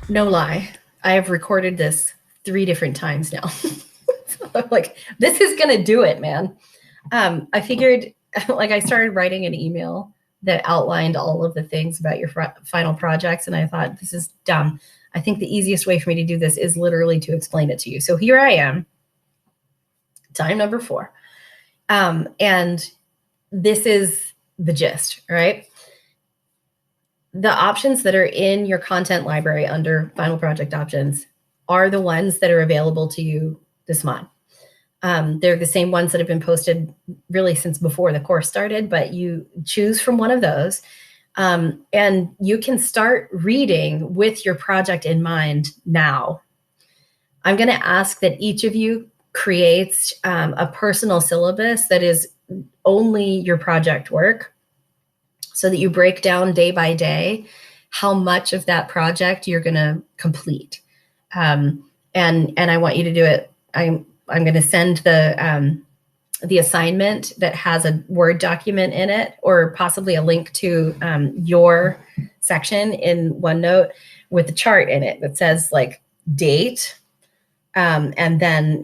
No lie, I have recorded this 3 different times now. So I'm like, this is gonna do it, man. I figured, like, I started writing an email that outlined all of the things about your final projects, and I thought, this is dumb. I think the easiest way for me to do this is literally to explain it to you. So here I am, time number 4. And this is the gist, right? The options that are in your content library under final project options are the ones that are available to you this month. They're the same ones that have been posted really since before the course started, but you choose from one of those. And you can start reading with your project in mind now. I'm going to ask that each of you creates a personal syllabus that is only your project work, so that you break down day by day how much of that project you're going to complete. And I want you to do it. I'm going to send the assignment that has a Word document in it, or possibly a link to your section in OneNote with a chart in it that says like date, and then,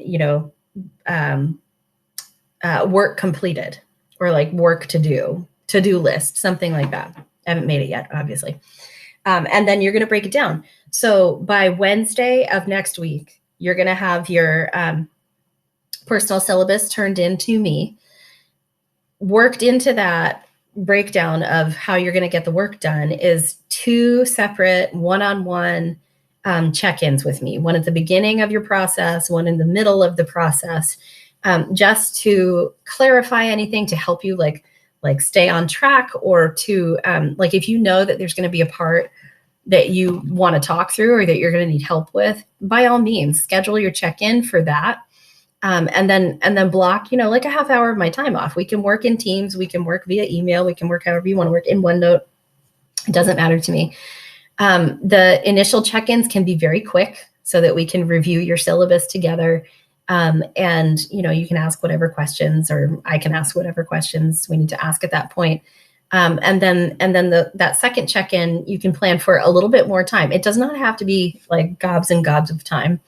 work completed, or like work to-do list, something like that. I haven't made it yet, obviously. And then you're going to break it down. So by Wednesday of next week, you're going to have your personal syllabus turned into me. Worked into that breakdown of how you're going to get the work done is 2 separate one-on-one check-ins with me. One at the beginning of your process, one in the middle of the process, just to clarify anything, to help you like stay on track, or to like if you know that there's going to be a part that you want to talk through or that you're going to need help with, by all means, schedule your check-in for that. And then block, like a half hour of my time off. We can work in Teams, we can work via email, we can work however you want to work, in OneNote. It doesn't matter to me. The initial check-ins can be very quick so that we can review your syllabus together. And you can ask whatever questions, or I can ask whatever questions we need to ask at that point. And then that second check-in, you can plan for a little bit more time. It does not have to be like gobs and gobs of time.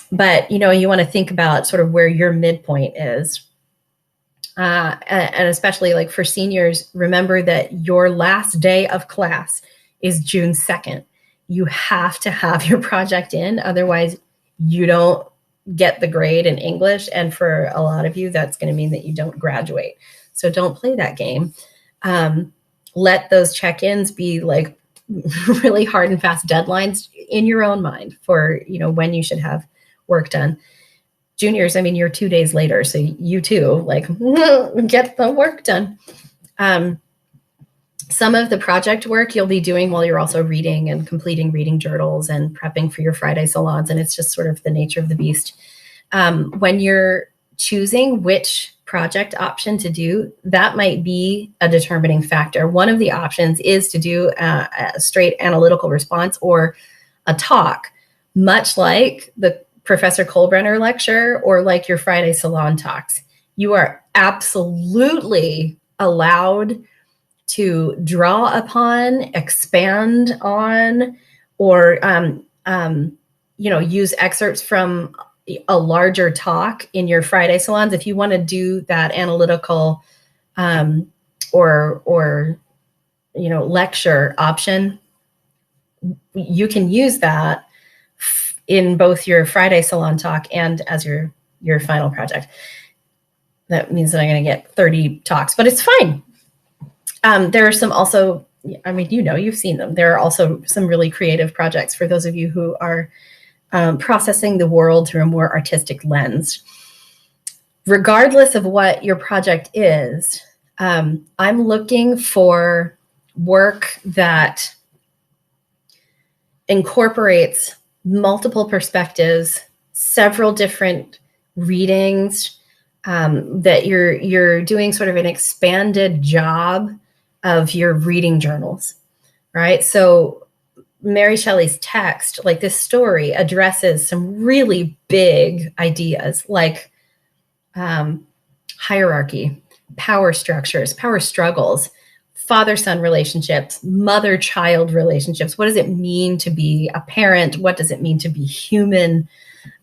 But you want to think about sort of where your midpoint is. And especially like for seniors, remember that your last day of class is June 2nd. You have to have your project in, otherwise you don't get the grade in English. And for a lot of you, that's going to mean that you don't graduate. So don't play that game. Let those check-ins be like really hard and fast deadlines in your own mind for, when you should have work done. Juniors, I mean, you're 2 days later, so you too, like, get the work done. Some of the project work you'll be doing while you're also reading and completing reading journals and prepping for your Friday salons, and it's just sort of the nature of the beast. When you're choosing which project option to do, that might be a determining factor. One of the options is to do a straight analytical response or a talk, much like the Professor Kohlbrenner lecture or like your Friday salon talks. You are absolutely allowed to draw upon, expand on, or use excerpts from a larger talk in your Friday salons. If you want to do that analytical or lecture option, you can use that in both your Friday salon talk and as your final project. That means that I'm going to get 30 talks, but it's fine. There are some also, I mean, you've seen them. There are also some really creative projects for those of you who are processing the world through a more artistic lens. Regardless of what your project is, I'm looking for work that incorporates multiple perspectives, several different readings, that you're doing sort of an expanded job of your reading journals, right? So Mary Shelley's text, like this story, addresses some really big ideas like hierarchy, power structures, power struggles, father-son relationships, mother-child relationships. What does it mean to be a parent? What does it mean to be human?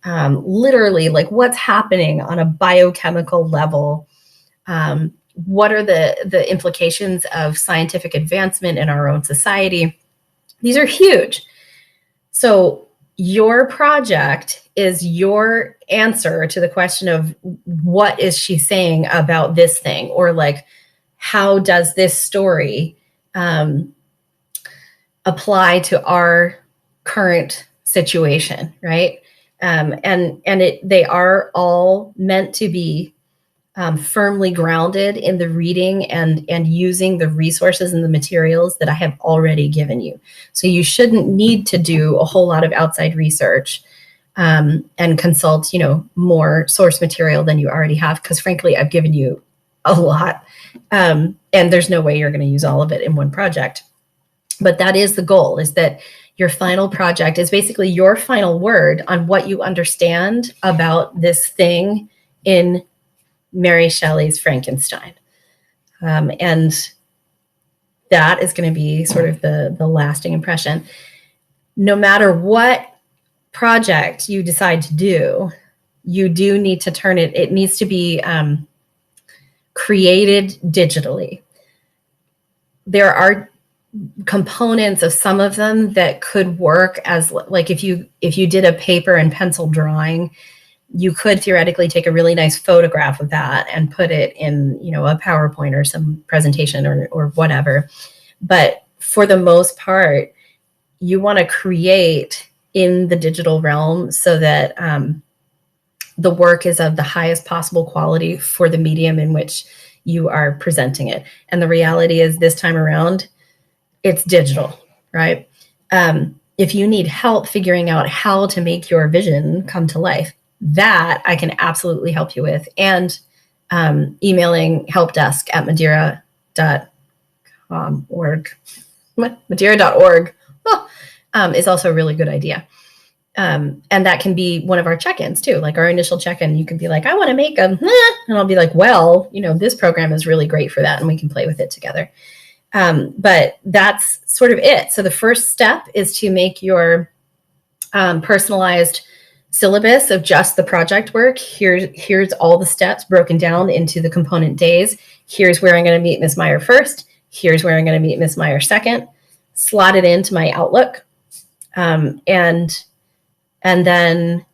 Literally, like what's happening on a biochemical level? What are the implications of scientific advancement in our own society? These are huge. So your project is your answer to the question of what is she saying about this thing, or like, how does this story apply to our current situation, right? They are all meant to be firmly grounded in the reading and using the resources and the materials that I have already given you. So you shouldn't need to do a whole lot of outside research and consult, more source material than you already have, because frankly, I've given you a lot. And there's no way you're going to use all of it in one project. But that is the goal, is that your final project is basically your final word on what you understand about this thing in Mary Shelley's Frankenstein. And that is going to be sort of the lasting impression. No matter what project you decide to do, you do need to turn it. It needs to be created digitally. There are components of some of them that could work as, like, if you did a paper and pencil drawing, you could theoretically take a really nice photograph of that and put it in, a PowerPoint or some presentation or whatever. But for the most part, you want to create in the digital realm so that the work is of the highest possible quality for the medium in which you are presenting it. And the reality is, this time around, it's digital, right? If you need help figuring out how to make your vision come to life, that I can absolutely help you with. And emailing helpdesk@madeira.org. Madeira.org is also a really good idea. And that can be one of our check-ins too. Like our initial check-in, you can be like, I want to make and I'll be like, well, this program is really great for that, and we can play with it together. But that's sort of it. So the first step is to make your personalized syllabus of just the project work. Here's all the steps broken down into the component days. Here's where I'm going to meet Ms. Meyer first. Here's where I'm going to meet Ms. Meyer second. Slot it into my Outlook. And then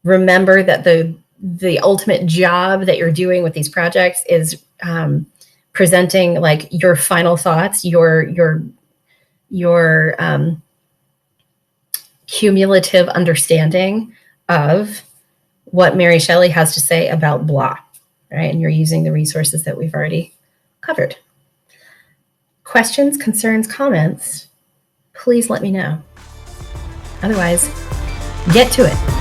remember that the ultimate job that you're doing with these projects is presenting like your final thoughts, your cumulative understanding of what Mary Shelley has to say about blah, right? And you're using the resources that we've already covered. Questions, concerns, comments, please let me know. Otherwise, get to it.